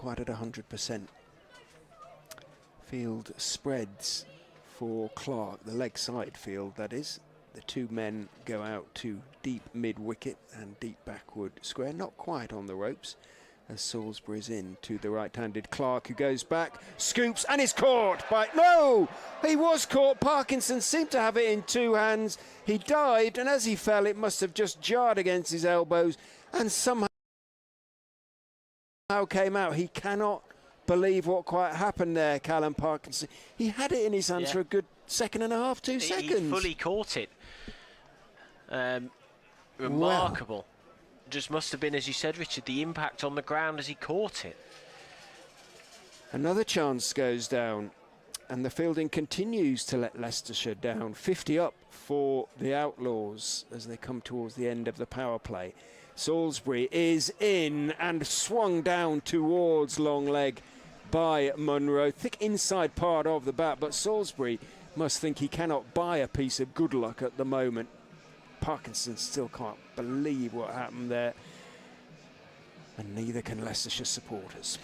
quite at 100%. Field spreads for Clark, the leg side field that is. The two men go out to deep mid-wicket and deep backward square, not quite on the ropes, as Salisbury's in to the right-handed Clark, who goes back, scoops, and is caught by... No! He was caught. Parkinson seemed to have it in two hands. He dived, and as he fell, it must have just jarred against his elbows, and somehow came out. He cannot believe what quite happened there, Callum Parkinson. He had it in his hands for a good second and a half, 2 seconds. He fully caught it. Remarkable. Well. Just must have been, as you said, Richard, the impact on the ground as he caught it. Another chance goes down, and the fielding continues to let Leicestershire down. 50 up for the Outlaws as they come towards the end of the power play. Salisbury is in and swung down towards long leg by Munro. Thick inside part of the bat, but Salisbury must think he cannot buy a piece of good luck at the moment. Parkinson still can't believe what happened there, and neither can Leicestershire supporters.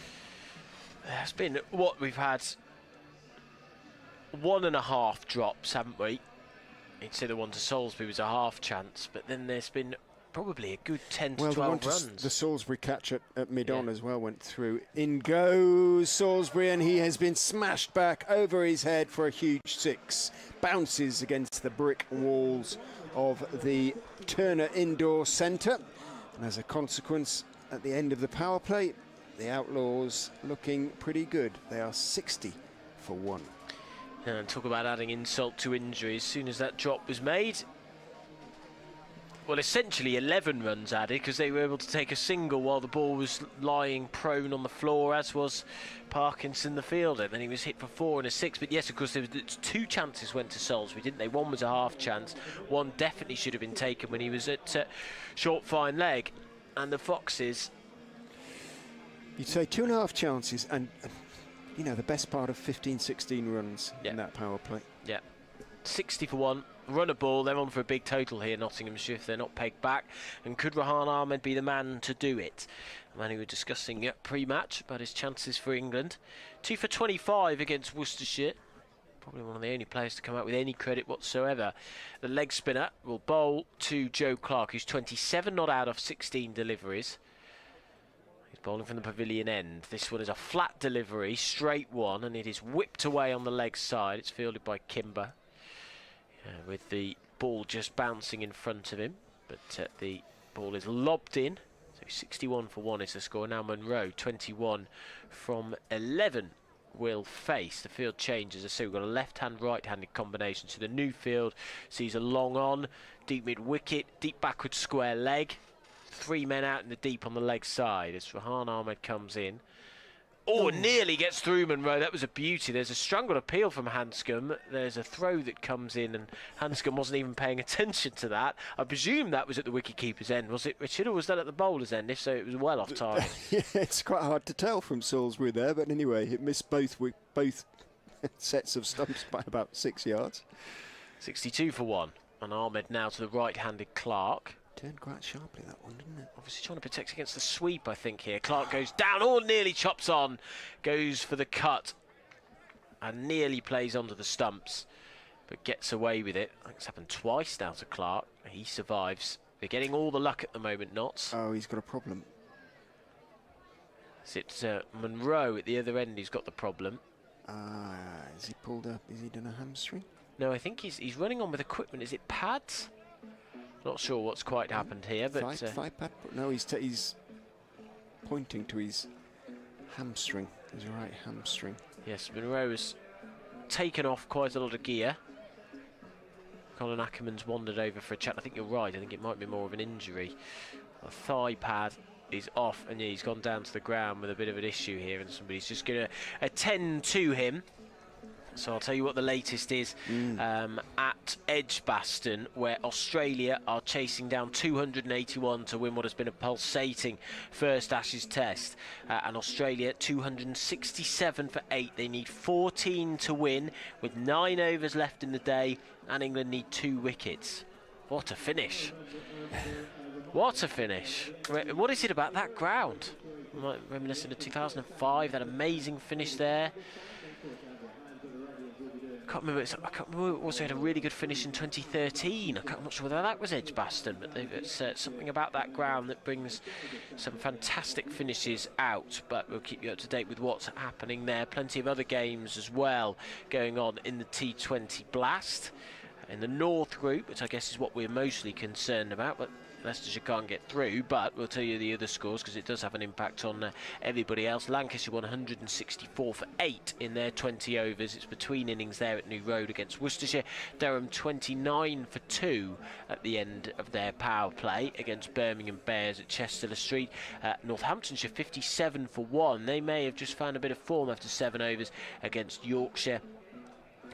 There's been what we've had 1.5 drops, haven't we? You'd say the one to Salisbury was a half chance, but then there's been probably a good 10 to 12 runs. The Salisbury catch at mid-on as well went through. In goes Salisbury, and he has been smashed back over his head for a huge 6. Bounces against the brick walls of the Turner Indoor Centre. And as a consequence, at the end of the power play, the Outlaws looking pretty good. They are 60 for 1. And talk about adding insult to injury. As soon as that drop was made, well, essentially 11 runs added, because they were able to take a single while the ball was lying prone on the floor, as was Parkinson, the fielder. Then he was hit for 4 and a 6. But yes, of course, there was 2 chances went to Salisbury, didn't they? One was a half chance. One definitely should have been taken when he was at short fine leg. And the Foxes... You'd say 2.5 chances and you know, the best part of 15, 16 runs in that power play. Yeah. 60 for 1. Run a ball, they're on for a big total here, Nottinghamshire, if they're not pegged back. And could Shaheen Ahmed be the man to do it? The man who were discussing pre-match about his chances for England. 2 for 25 against Worcestershire. Probably one of the only players to come out with any credit whatsoever. The leg spinner will bowl to Joe Clark, who's 27 not out of 16 deliveries. He's bowling from the pavilion end. This one is a flat delivery, straight one, and it is whipped away on the leg side. It's fielded by Kimber. With the ball just bouncing in front of him, but the ball is lobbed in. So 61 for 1 is the score. Now Munro, 21 from 11, will face. The field changes, so we've got a left-hand, right-handed combination. So the new field sees a long on, deep mid-wicket, deep backward square leg. 3 men out in the deep on the leg side as Shaheen Ahmed comes in. Oh, nearly gets through Munro. That was a beauty. There's a strangled appeal from Hanscom. There's a throw that comes in, and Hanscom wasn't even paying attention to that. I presume that was at the wicketkeeper's end. Was it, Richard, or was that at the bowler's end? If so, it was well off target. Yeah, it's quite hard to tell from Salisbury there, but anyway, it missed both sets of stumps by about 6 yards. 62 for 1. And Ahmed now to the right-handed Clark. Turned quite sharply, that one, didn't it? Obviously trying to protect against the sweep, I think, here. Clark goes down, nearly chops on. Goes for the cut. And nearly plays onto the stumps. But gets away with it. I think it's happened twice now to Clark. He survives. They're getting all the luck at the moment, Notts. Oh, he's got a problem. It's Munro at the other end who's got the problem. Has he pulled up? Has he done a hamstring? No, I think he's running on with equipment. Is it pads? Not sure what's quite happened here, but thigh pad. No, he's pointing to his hamstring, his right hamstring. Yes, Munro has taken off quite a lot of gear. Colin Ackerman's wandered over for a chat. I think you're right. I think it might be more of an injury. A thigh pad is off, and he's gone down to the ground with a bit of an issue here, and somebody's just going to attend to him. So I'll tell you what the latest is at Edgbaston, where Australia are chasing down 281 to win what has been a pulsating first Ashes test. And Australia 267 for 8. They need 14 to win with 9 overs left in the day, and England need 2 wickets. What a finish. What a finish. What is it about that ground? Reminiscent of 2005, that amazing finish there. I can't remember. Also had a really good finish in 2013. I'm not sure whether that was Edgbaston, but it's something about that ground that brings some fantastic finishes out. But we'll keep you up to date with what's happening there. Plenty of other games as well going on in the T20 Blast in the North Group, which I guess is what we're mostly concerned about. But Leicestershire can't get through, but we'll tell you the other scores because it does have an impact on everybody else. Lancashire 164 for 8 in their 20 overs. It's between innings there at New Road against Worcestershire. Durham 29 for 2 at the end of their power play against Birmingham Bears at Chester Street. Northamptonshire 57 for 1. They may have just found a bit of form after 7 overs against Yorkshire.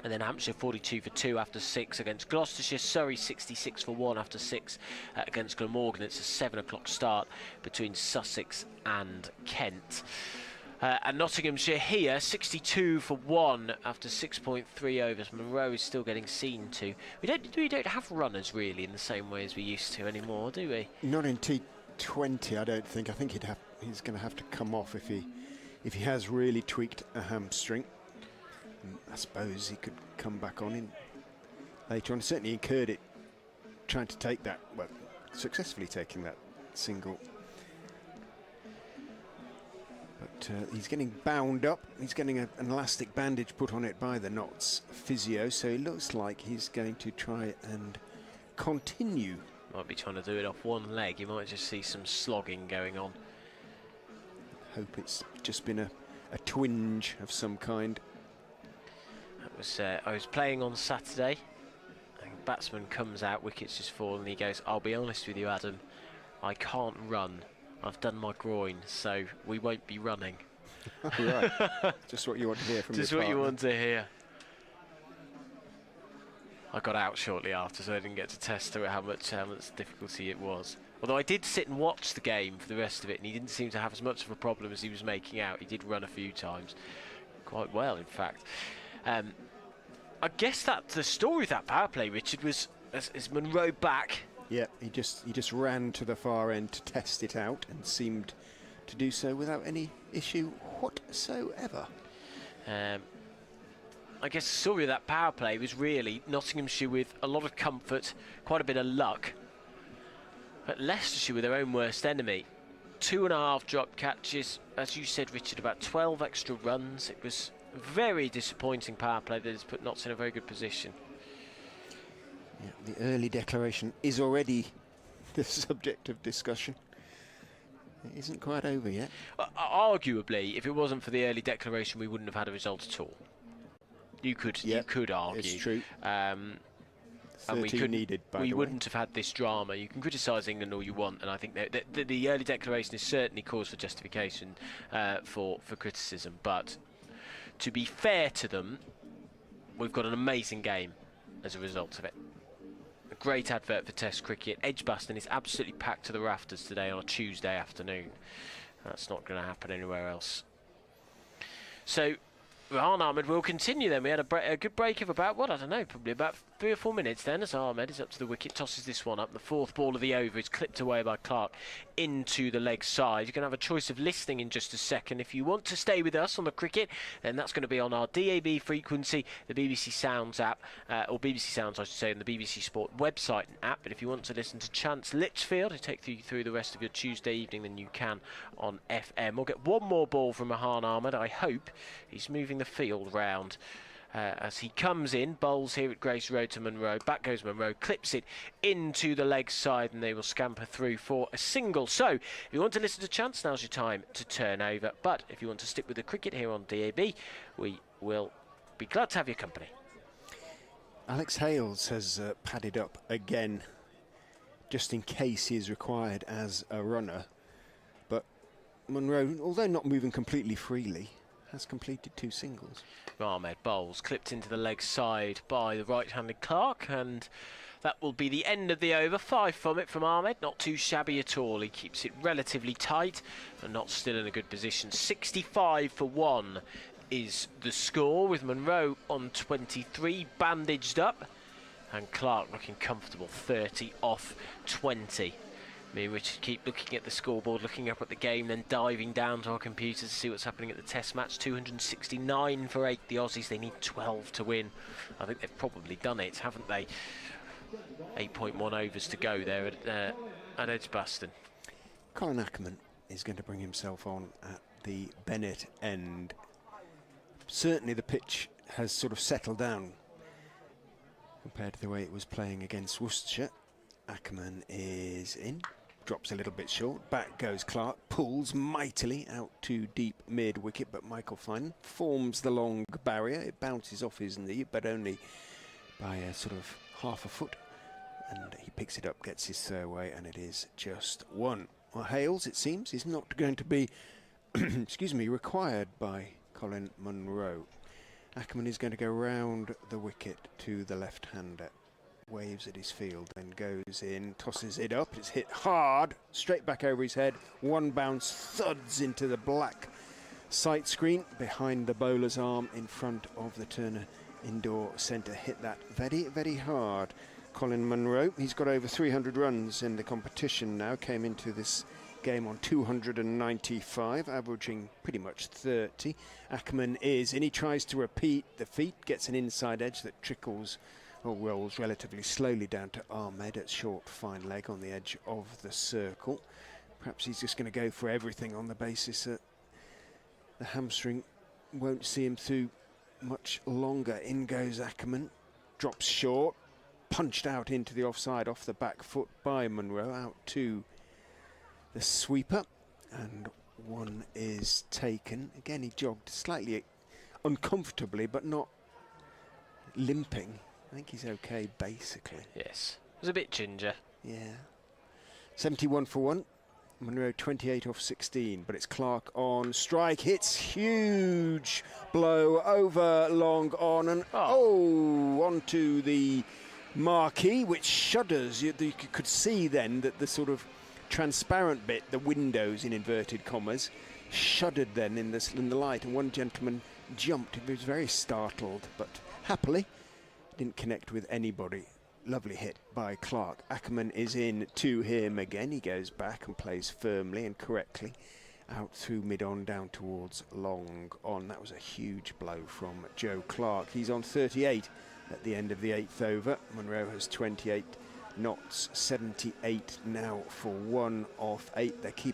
And then Hampshire 42 for 2 after 6 against Gloucestershire. Surrey 66 for 1 after 6 against Glamorgan. It's a 7 o'clock start between Sussex and Kent. And Nottinghamshire here 62 for 1 after 6.3 overs. Monroe is still getting seen to. We don't have runners really in the same way as we used to anymore, do we? Not in T20, I don't think. I think he's going to have to come off if he has really tweaked a hamstring. I suppose he could come back on in later on. Certainly incurred it trying to take that, well, successfully taking that single. But he's getting bound up. He's getting an elastic bandage put on it by the Notts physio, so it looks like he's going to try and continue. Might be trying to do it off one leg. You might just see some slogging going on. Hope it's just been a twinge of some kind. I was playing on Saturday, and batsman comes out, wickets just fall, and he goes, "I'll be honest with you, Adam, I can't run. I've done my groin, so we won't be running." Right, just what you want to hear from your partner. Just what you want to hear. I got out shortly after, so I didn't get to test how much difficulty it was. Although I did sit and watch the game for the rest of it, and he didn't seem to have as much of a problem as he was making out. He did run a few times, quite well, in fact. I guess that the story of that power play, Richard, was is Monroe back. Yeah, he just ran to the far end to test it out and seemed to do so without any issue whatsoever. I guess the story of that power play was really Nottinghamshire with a lot of comfort, quite a bit of luck, but Leicestershire with their own worst enemy. 2.5 drop catches, as you said, Richard, about 12 extra runs. It was very disappointing power play that has put Notts in a very good position. Yeah, the early declaration is already the subject of discussion. It isn't quite over yet. Arguably, if it wasn't for the early declaration, we wouldn't have had a result at all. You could argue. It's true. And we wouldn't have had this drama. You can criticise England all you want, and I think that the early declaration is certainly cause for justification for criticism. But to be fair to them, we've got an amazing game as a result of it. A great advert for Test cricket. Edgbaston is absolutely packed to the rafters today on a Tuesday afternoon. That's not going to happen anywhere else. So Rahan Ahmed will continue then. We had a good break of about, I don't know, probably about 3 or 4 minutes then, as Ahmed is up to the wicket, tosses this one up. The 4th ball of the over is clipped away by Clark into the leg side. You're going to have a choice of listening in just a second. If you want to stay with us on the cricket, then that's going to be on our DAB frequency, the BBC Sounds app, or BBC Sounds, I should say, and the BBC Sport website and app. But if you want to listen to Chance Litchfield, to take you through the rest of your Tuesday evening, then you can on FM. We'll get one more ball from Rahan Ahmed. I hope he's moving the field round. As he comes in, bowls here at Grace Road to Monroe. Back goes Monroe, clips it into the leg side, and they will scamper through for a single. So, if you want to listen to Chance, now's your time to turn over. But if you want to stick with the cricket here on DAB, we will be glad to have your company. Alex Hales has padded up again, just in case he is required as a runner. But Monroe, although not moving completely freely, has completed 2 singles. Ahmed bowls, clipped into the leg side by the right-handed Clark, and that will be the end of the over. 5 from it from Ahmed, not too shabby at all. He keeps it relatively tight and not still in a good position. 65 for 1 is the score, with Monroe on 23, bandaged up, and Clark looking comfortable, 30 off 20. Me and Richard keep looking at the scoreboard, looking up at the game, then diving down to our computers to see what's happening at the test match. 269 for 8, the Aussies. They need 12 to win. I think they've probably done it, haven't they? 8.1 overs to go there at Edgbaston. Colin Ackerman is going to bring himself on at the Bennett end. Certainly the pitch has sort of settled down compared to the way it was playing against Worcestershire. Ackerman is in, drops a little bit short, back goes Clark, pulls mightily out to deep mid-wicket, but Michael Finan forms the long barrier. It bounces off his knee, but only by a sort of half a foot, and he picks it up, gets his throw away, and it is just one. Well, Hales, it seems, is not going to be excuse me, required by Colin Munro. Ackerman is going to go round the wicket to the left-hander, waves at his field, then goes in, tosses it up, it's hit hard, straight back over his head, one bounce thuds into the black sight screen behind the bowler's arm in front of the Turner indoor centre. Hit that very, very hard. Colin Munro, he's got over 300 runs in the competition now, came into this game on 295, averaging pretty much 30. Ackerman is in, he tries to repeat the feat, gets an inside edge that trickles or rolls relatively slowly down to Ahmed at short fine leg on the edge of the circle. Perhaps he's just going to go for everything on the basis that the hamstring won't see him through much longer. In goes Ackerman, drops short, punched out into the offside off the back foot by Munro, out to the sweeper, and one is taken. Again, he jogged slightly uncomfortably, but not limping. I think he's okay, basically. Yes, it was a bit ginger. Yeah. 71 for 1. Munro 28 off 16, but it's Clark on strike. Hits huge blow over long on, and onto the marquee, which shudders. You could see then that the sort of transparent bit, the windows in inverted commas, shuddered then in the light, and one gentleman jumped. He was very startled, but happily didn't connect with anybody. Lovely hit by Clark. Ackerman is in to him again. He goes back and plays firmly and correctly out through mid-on down towards long on. That was a huge blow from Joe Clark. He's on 38 at the end of the 8th over. Munro has 28 knots, 78 now for 1 off 8. They keep